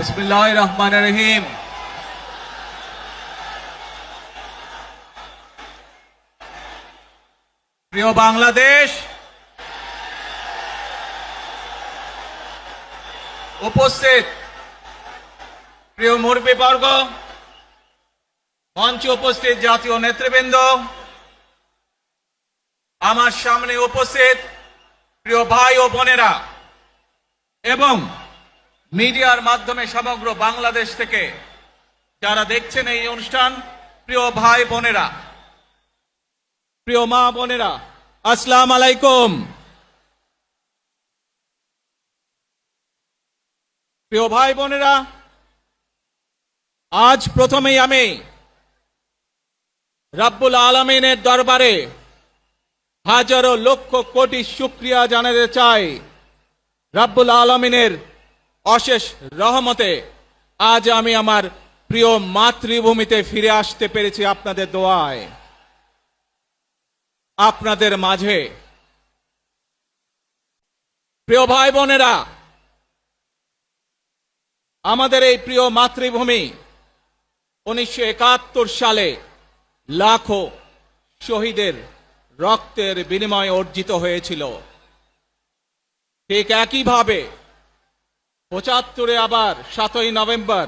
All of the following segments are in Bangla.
বিসমিল্লাহির রহমানির রহিম। প্রিয় বাংলাদেশ, উপস্থিত প্রিয় মুরব্বীবর্গ, মঞ্চে উপস্থিত জাতীয় নেতৃবৃন্দ, আমার সামনে উপস্থিত প্রিয় ভাই ও বোনেরা এবং মিডিয়ার মাধ্যমে সমগ্র বাংলাদেশ থেকে যারা দেখছেন এই অনুষ্ঠান, প্রিয় ভাই বোনেরা, প্রিয় মা বোনেরা, আসসালামু আলাইকুম। প্রিয় ভাই বোনেরা, আজ প্রথমেই আমি রব্বুল আলামিনের দরবারে হাজারো লক্ষ কোটি শুকরিয়া জানাতে চাই। রব্বুল আলামিনের অশেষ রহমতে আজ আমি আমার প্রিয় মাতৃভূমিতে ফিরে আসতে পেরেছি আপনাদের দোয়ায়, আপনাদের মাঝে। প্রিয় ভাই বোনেরা, আমাদের এই প্রিয় মাতৃভূমি 1971 সালে লাখো শহীদের রক্তের বিনিময়ে অর্জিত হয়েছিল। ঠিক একইভাবে 75-এ আবার 7ই নভেম্বর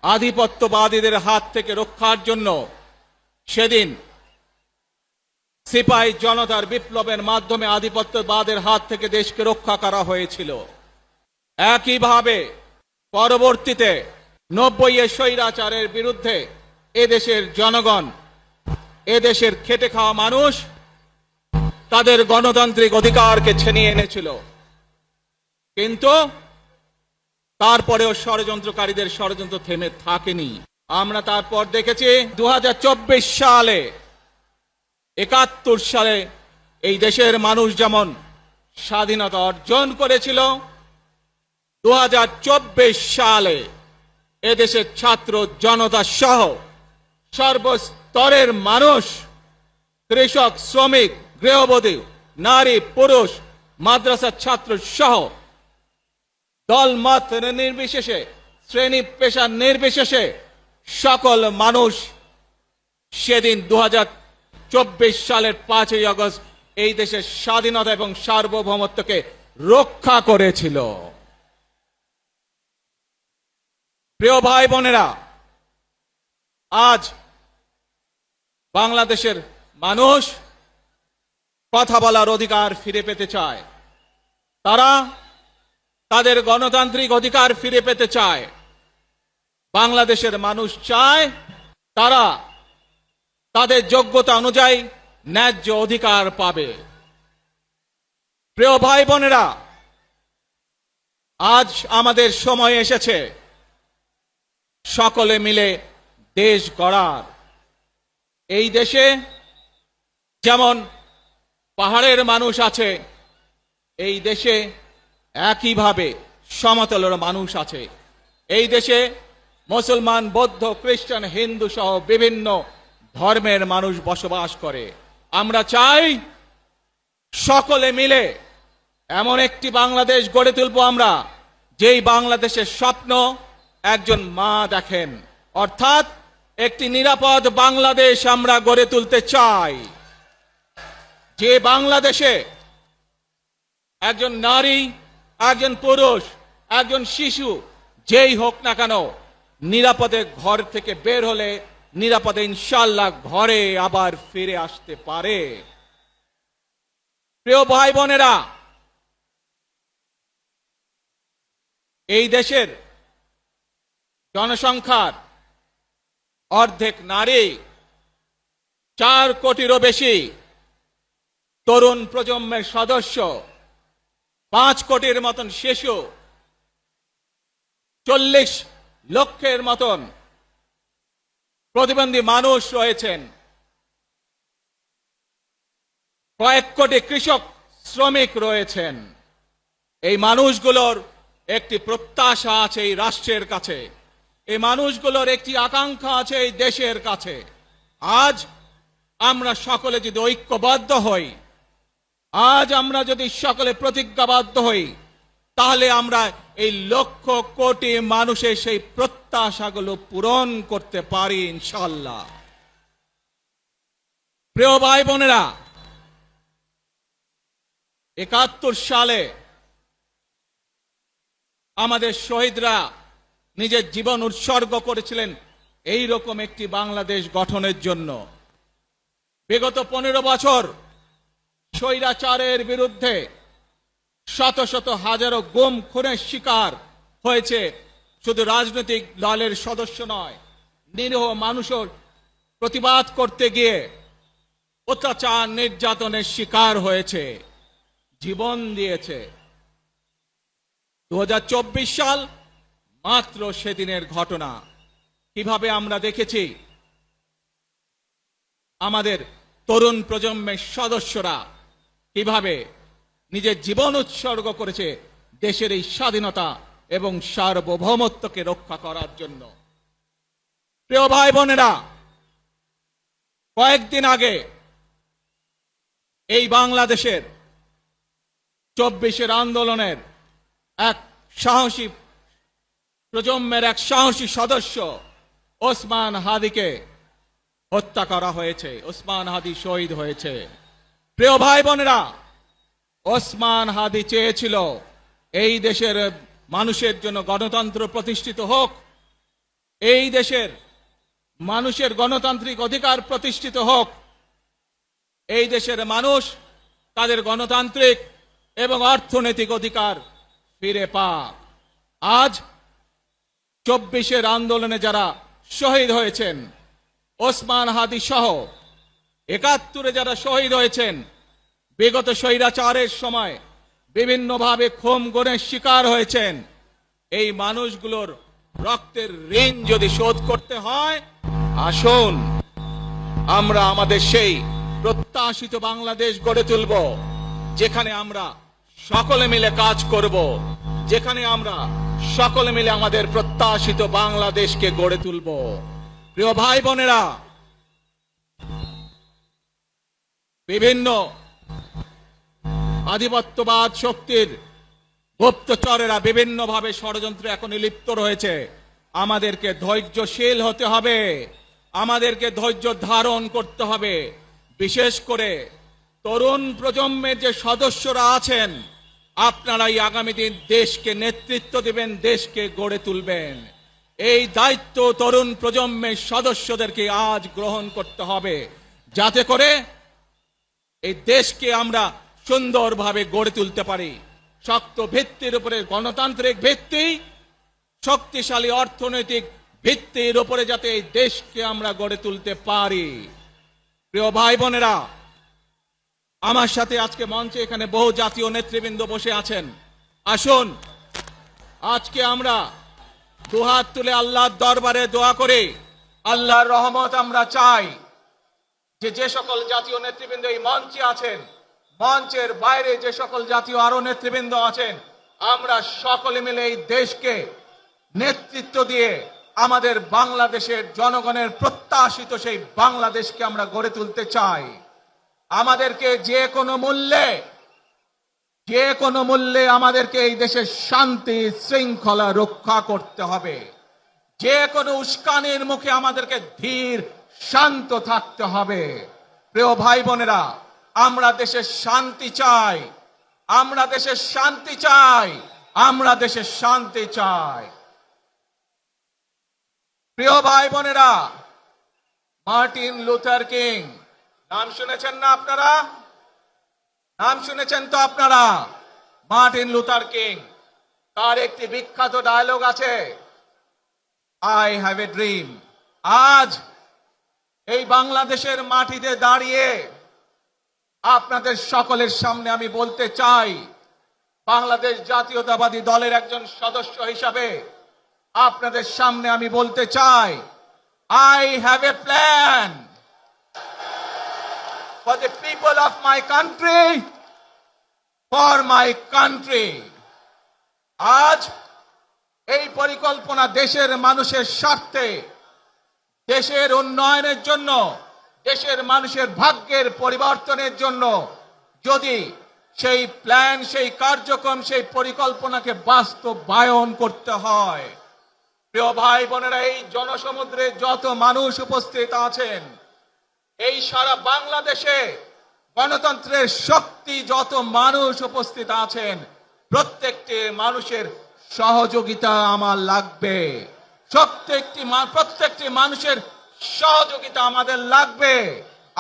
আধিপত্যবাদীদের হাত থেকে রক্ষার জন্য সেদিন সিপাহী জনতার বিপ্লবের মাধ্যমে আধিপত্যবাদের হাত থেকে দেশকে রক্ষা করা হয়েছিল। একইভাবে পরবর্তীতে 90-এ স্বৈরাচারের বিরুদ্ধে এদেশের জনগণ, এদেশের খেটে খাওয়া মানুষ তাদের গণতান্ত্রিক অধিকারকে ছিনিয়ে এনেছিল। কিন্তু তারপরেও ষড়যন্ত্রকারীদের ষড়যন্ত্র থেমে থাকেনি। আমরা তারপর দেখেছি 2024 সালে, 71 সালে এই দেশের মানুষ যেমন স্বাধীনতা অর্জন করেছিল, 2024 সালে এদেশের ছাত্র জনতা সহ সর্বস্তরের মানুষ, কৃষক, শ্রমিক, গৃহবধূ, নারী, পুরুষ, মাদ্রাসার ছাত্র সহ দল মত নির্বিশেষে, শ্রেণী পেশা নির্বিশেষে সকল মানুষ সেদিন 2024 সালের 5ই আগস্ট এই দেশের স্বাধীনতা এবং সার্বভৌমত্বকে রক্ষা করেছিল। প্রিয় ভাই বোনেরা, আজ বাংলাদেশের মানুষ কথা বলার অধিকার ফিরে পেতে চায়, তারা তাদের গণতান্ত্রিক অধিকার ফিরে পেতে চায়। বাংলাদেশের মানুষ চায় তারা তাদের যোগ্যতা অনুযায়ী ন্যায্য অধিকার পাবে। প্রিয় ভাই বোনেরা, আজ আমাদের সময় এসেছে সকলে মিলে দেশ গড়ার। এই দেশে যেমন পাহাড়ের মানুষ আছে, এই দেশে একইভাবে সমতলের মানুষ আছে। এই দেশে মুসলমান, বৌদ্ধ, খ্রিস্টান, হিন্দু সহ বিভিন্ন ধর্মের মানুষ বসবাস করে। আমরা চাই সকলে মিলে এমন একটি বাংলাদেশ গড়ে তুলব আমরা, যেই বাংলাদেশের স্বপ্ন একজন মা দেখেন, অর্থাৎ একটি নিরাপদ বাংলাদেশ আমরা গড়ে তুলতে চাই। যে বাংলাদেশে একজন নারী, একজন পুরুষ, একজন শিশু যেই হোক না কেন নিরাপদে ঘর থেকে বের হলে নিরাপদে ইনশাআল্লাহ ঘরে আবার ফিরে আসতে পারে। প্রিয় ভাই বোনেরা, এই দেশের জনসংখ্যার অর্ধেক নারী, 4 কোটিরও বেশি তরুণ প্রজন্মের সদস্য, 5 কোটির মতন শিশু, 40 লক্ষের মতন প্রতিবন্ধী মানুষ রয়েছেন, কয়েক কোটি কৃষক, শ্রমিক রয়েছেন। এই মানুষগুলোর একটি প্রত্যাশা আছে এই রাষ্ট্রের কাছে, এই মানুষগুলোর একটি আকাঙ্ক্ষা আছে এই দেশের কাছে। আজ আমরা সকলে যদি ঐক্যবদ্ধ হই, আজ আমরা যদি সকলে প্রতিজ্ঞাবদ্ধ হই, তাহলে আমরা এই লক্ষ কোটি মানুষের সেই প্রত্যাশাগুলো পূরণ করতে পারি ইনশাআল্লাহ। প্রিয় ভাই বোনেরা, ৭১ সালে আমাদের শহীদরা নিজের জীবন উৎসর্গ করেছিলেন এই রকম একটি বাংলাদেশ গঠনের জন্য। বিগত ১৫ বছর স্বৈরাচারের বিরুদ্ধে শত শত হাজারো গুম খুনের শিকার হয়েছে শুধু রাজনৈতিক দলের সদস্য নয়, নিরীহ মানুষের প্রতিবাদ করতে গিয়ে অত্যাচার নির্যাতনের শিকার হয়েছে, জীবন দিয়েছে। ২০২৪ সাল মাত্র সেদিনের ঘটনা। কিভাবে আমরা দেখেছি আমাদের তরুণ প্রজন্মের সদস্যরা কিভাবে নিজের জীবন উৎসর্গ করেছে দেশের এই স্বাধীনতা এবং সার্বভৌমত্বকে রক্ষা করার জন্য। প্রিয় ভাই বোনেরা, কয়েকদিন আগে এই বাংলাদেশের ২৪ আন্দোলনের এক সাহসী প্রজন্মের এক সাহসী সদস্য ওসমান হাদিকে হত্যা করা হয়েছে। ওসমান হাদি শহীদ হয়েছে। প্রিয় ভাই বোনেরা, ওসমান হাদি চেয়েছিল এই দেশের মানুষের জন্য গণতন্ত্র প্রতিষ্ঠিত হোক, এই দেশের মানুষের গণতান্ত্রিক অধিকার প্রতিষ্ঠিত হোক, এই দেশের মানুষ তাদের গণতান্ত্রিক এবং অর্থনৈতিক অধিকার ফিরে পাক। আজ ২৪ আন্দোলনে যারা শহীদ হয়েছেন, ওসমান হাদি সহ ৭১ যারা শহীদ হয়েছেন, বিগত স্বৈরাচারের সময় বিভিন্নভাবে খুন গুমের শিকার হয়েছেন, এই মানুষগুলোর রক্তের ঋণ যদি শোধ করতে হয়, আসুন আমরা আমাদের সেই প্রত্যাশিত বাংলাদেশ গড়ে তুলব, যেখানে আমরা সকলে মিলে কাজ করব, যেখানে আমরা সকলে মিলে আমাদের প্রত্যাশিত বাংলাদেশকে গড়ে তুলব। প্রিয় ভাই বোনেরা, বিভিন্ন আধিপত্যবাদ শক্তির গুপ্তচরেরা বিভিন্নভাবে ষড়যন্ত্রে এখন লিপ্ত রয়েছে। আমাদেরকে ধৈর্যশীল হতে হবে, আমাদেরকে ধৈর্য ধারণ করতে হবে। বিশেষ করে তরুণ প্রজন্মের যে সদস্যরা আছেন, আপনারাই আগামী দিন দেশকে নেতৃত্ব দেবেন, দেশকে গড়ে তুলবেন। এই দায়িত্ব তরুণ প্রজন্মের সদস্যদেরকে আজ গ্রহণ করতে হবে, যাতে করে এই দেশকে আমরা সুন্দরভাবে গড়ে তুলতে পারি। শক্ত ভিত্তির উপরে গণতান্ত্রিক ভিত্তি, শক্তিশালী অর্থনৈতিক ভিত্তির উপরে যাতে এই দেশকে আমরা গড়ে তুলতে পারি। প্রিয় ভাই বোনেরা, আমার সাথে আজকে মঞ্চে এখানে বহু জাতীয় নেতৃবৃন্দ বসে আছেন। আসুন আজকে আমরা দুহাত তুলে আল্লাহর দরবারে দোয়া করে আল্লাহর রহমত আমরা চাই। যে সকল জাতীয় নেতৃবৃন্দ এই মঞ্চে আছেন, মঞ্চের বাইরে যে সকল জাতীয় আরো নেতৃবৃন্দ আছেন, আমরা সকলে মিলে এই দেশকে নেতৃত্ব দিয়ে আমাদের বাংলাদেশের জনগণের প্রত্যাশিত সেই বাংলাদেশকে আমরা গড়ে তুলতে চাই। আমাদেরকে যে কোনো মূল্যে আমাদেরকে এই দেশের শান্তি শৃঙ্খলা রক্ষা করতে হবে। যে কোনো উস্কানির মুখে আমাদেরকে ধীর শান্ত থাকতে হবে। প্রিয় ভাই বোনেরা, আমরা দেশের শান্তি চাই, আমরা দেশের শান্তি চাই, আমরা দেশের শান্তি চাই। প্রিয় ভাই বোনেরা, মার্টিন লুথার কিং নাম শুনেছেন না আপনারা? নাম শুনেছেন তো আপনারা? মার্টিন লুথার কিং, তার একটি বিখ্যাত ডায়লগ আছে, আই হ্যাভ এ ড্রিম। আজ এই বাংলাদেশের মাটিতে দাঁড়িয়ে আপনাদের সকলের সামনে আমি বলতে চাই, বাংলাদেশ জাতীয়তাবাদী দলের একজন সদস্য হিসাবে আপনাদের সামনে আমি বলতে চাই, I have a plan for the people of my country, for my country. আজ এই পরিকল্পনা দেশের মানুষের স্বার্থে, দেশের উন্নয়নের জন্য, দেশের মানুষের ভাগ্যের পরিবর্তনের জন্য যদি সেই প্ল্যান, সেই কার্যক্রম, সেই পরিকল্পনাকে বাস্তবায়ন করতে হয়। প্রিয় ভাই বোনেরা, এই জনসমুদ্রে যত মানুষ উপস্থিত আছেন, এই সারা বাংলাদেশে গণতন্ত্রের শক্তি যত মানুষ উপস্থিত আছেন, প্রত্যেকটি মানুষের সহযোগিতা আমার লাগবে। প্রত্যেকটি মানুষের সহযোগিতা আমাদের লাগবে।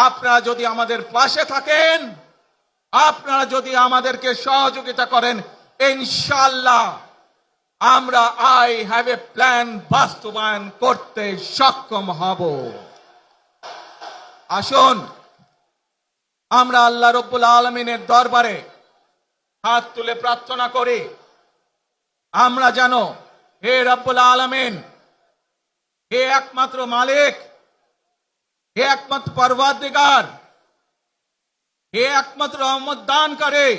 আপনারা যদি আমাদের পাশে থাকেন, আপনারা যদি আমাদেরকে সহযোগিতা করেন, ইনশাআল্লাহ আমরা আই হ্যাভ এ প্ল্যান বাস্তবায়ন করতে সক্ষম হব। আসুন আমরা আল্লাহ রব্বুল আলামিনের দরবারে হাত তুলে প্রার্থনা করি, আমরা জানো হে রব্বুল আলামিন, হে একমাত্র মালিক, হে একমাত্র পরওয়ারদিগার, হে একমাত্র রহমত দানকারী,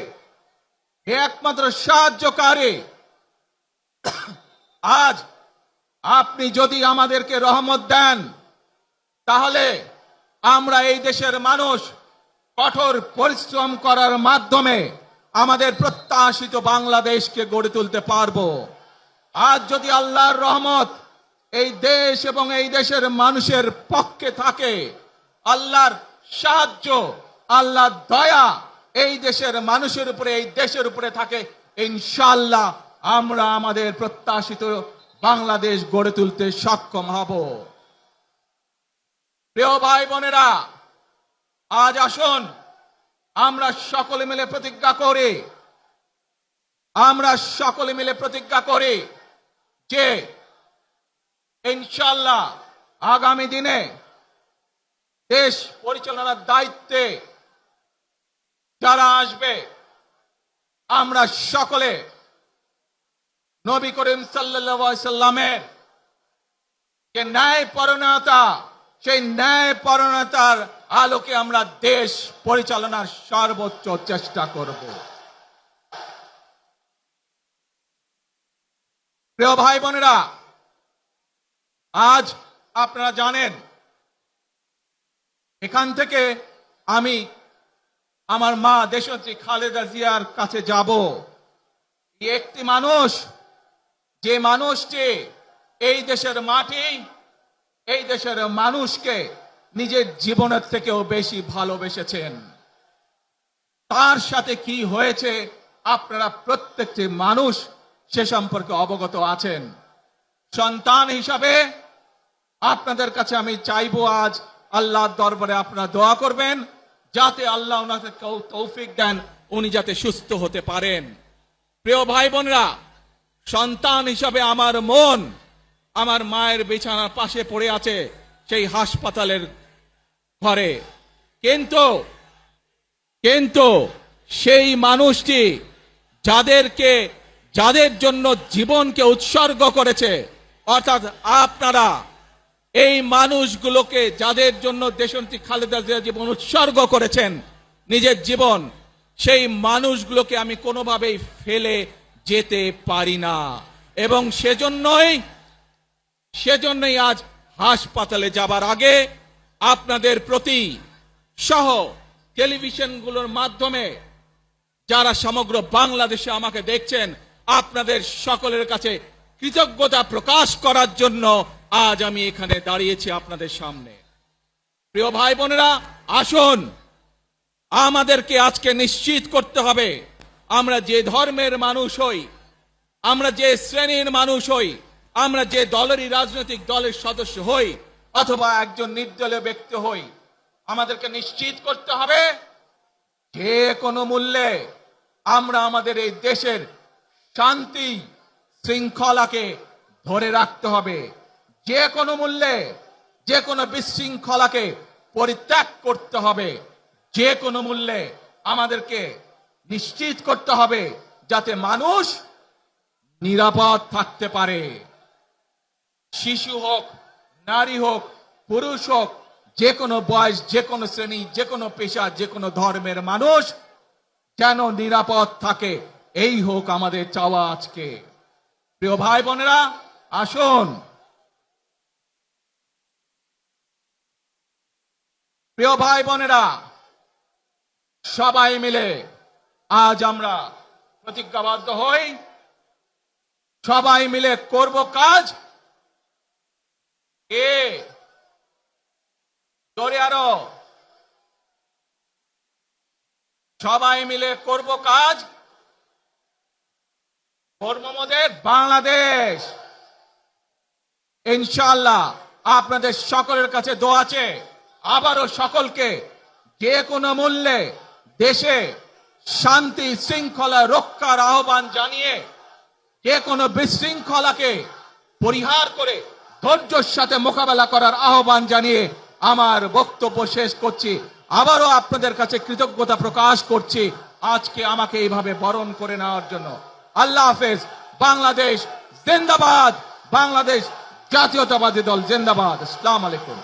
হে একমাত্র সাহায্যকারী, আজ আপনি যদি আমাদেরকে রহমত দেন, তাহলে আমরা এই দেশের মানুষ কঠোর পরিশ্রম করার মাধ্যমে আমাদের প্রত্যাশিত বাংলাদেশকে গড়ে তুলতে পারবো। আজ যদি আল্লাহর রহমত এই দেশ এবং এই দেশের মানুষের পক্ষে থাকে, আল্লাহর সাহায্য, আল্লাহর দয়া এই দেশের মানুষের উপরে, এই দেশের উপরে থাকে, ইনশাআল্লাহ আমরা আমাদের প্রত্যাশিত বাংলাদেশ গড়ে তুলতে সক্ষম হব। প্রিয় ভাই বোনেরা, আজ আসুন আমরা সকলে মিলে প্রতিজ্ঞা করি, আমরা সকলে মিলে প্রতিজ্ঞা করি যে ইনশাআল্লাহ আগামী দিনে দেশ পরিচালনার দায়িত্বে যারা আসবে, আমরা সকলে নবী করিম সাল্লাল্লাহু আলাইহি সাল্লামের যে ন্যায়পরায়ণতা, সেই ন্যায়পরায়ণতার আলোকে আমরা দেশ পরিচালনার সর্বোচ্চ চেষ্টা করব। প্রিয় ভাই বোনেরা, আজ আপনারা জানেন এখান থেকে আমি আমার মা দেশনেত্রী খালেদা জিয়ার কাছে যাব। একটি মানুষ, যে মানুষটি এই দেশের মাটি, এই দেশের মানুষকে নিজের জীবনের থেকেও বেশি ভালোবেসেছেন, তার সাথে কি হয়েছে আপনারা প্রত্যেকটি মানুষ সে সম্পর্কে অবগত আছেন। সন্তান হিসাবে আপনাদের কাছে আমি চাইবো, আজ আল্লাহর দরবারে আপনারা দোয়া করবেন যাতে আল্লাহ ওনাকে তৌফিক দেন, উনি যাতে সুস্থ হতে পারেন। প্রিয় ভাই বোনেরা, সন্তান হিসাবে আমার মন আমার মায়ের বিছানার পাশে পড়ে আছে সেই হাসপাতালের ঘরে, কিন্তু সেই মানুষটি যাদের জন্য জীবনকে উৎসর্গ করেছে, অর্থাৎ আপনারা এই মানুষগুলোকে, যাদের জন্য দেশনেত্রী খালেদা জিয়া জীবন উৎসর্গ করেছেন নিজের জীবন, সেই মানুষগুলোকে আমি কোনোভাবেই ফেলে যেতে পারি না। এবং সেজন্যই আজ হাসপাতালে যাবার আগে আপনাদের প্রতি সহ টেলিভিশনগুলোর মাধ্যমে যারা সমগ্র বাংলাদেশে আমাকে দেখছেন, আপনাদের সকলের কাছে কৃতজ্ঞতা প্রকাশ করার জন্য আজ আমি এখানে দাঁড়িয়েছি আপনাদের সামনে। প্রিয় ভাই বোনেরা, আসুন আমাদেরকে আজকে নিশ্চিত করতে হবে, আমরা যে ধর্মের মানুষ হই, আমরা যে শ্রেণীর মানুষ হই, আমরা যে দলেরই রাজনৈতিক দলের সদস্য হই অথবা একজন নির্দলীয় ব্যক্তি হই, আমাদেরকে নিশ্চিত করতে হবে যে কোনো মূল্যে আমরা আমাদের এই দেশের শান্তি শৃঙ্খলাকে ধরে রাখতে হবে। যে কোনো মূল্যে যে কোনো বিশৃঙ্খলাকে পরিত্যাগ করতে হবে। যে কোনো মূল্যে আমাদেরকে নিশ্চিত করতে হবে যাতে মানুষ নিরাপদ থাকতে পারে। শিশু হোক, নারী হোক, পুরুষ হোক, যে কোনো বয়স, যে কোনো শ্রেণী, যে কোনো পেশা, যে কোনো ধর্মের মানুষ যেন নিরাপদ থাকে, এই হোক আমাদের চাওয়া আজকে। প্রিয় ভাই বোনেরা, আসুন প্রিয় ভাই বোনেরা, সবাই মিলে আজ আমরা প্রতিজ্ঞাবদ্ধ হই, সবাই মিলে করব কাজ। কে জোরে আরো, সবাই মিলে করব কাজ, করব মোদের বাংলাদেশ। ইনশাআল্লাহ আপনাদের সকলের কাছে দোয়া আছে, আবারও সকলকে যে কোনো মূল্যে দেশে শান্তি শৃঙ্খলা রক্ষার আহ্বান জানিয়ে যে কোনো বিশৃঙ্খলাকে পরিহার করে ধৈর্যের সাথে মোকাবেলা করার আহ্বান জানিয়ে আমার বক্তব্য শেষ করছি। আবারও আপনাদের কাছে কৃতজ্ঞতা প্রকাশ করছি আজকে আমাকে এইভাবে বরণ করে নেওয়ার জন্য। আল্লাহ হাফেজ। বাংলাদেশ জিন্দাবাদ, বাংলাদেশ জাতীয়তাবাদী দল জিন্দাবাদ। আসসালামু আলাইকুম।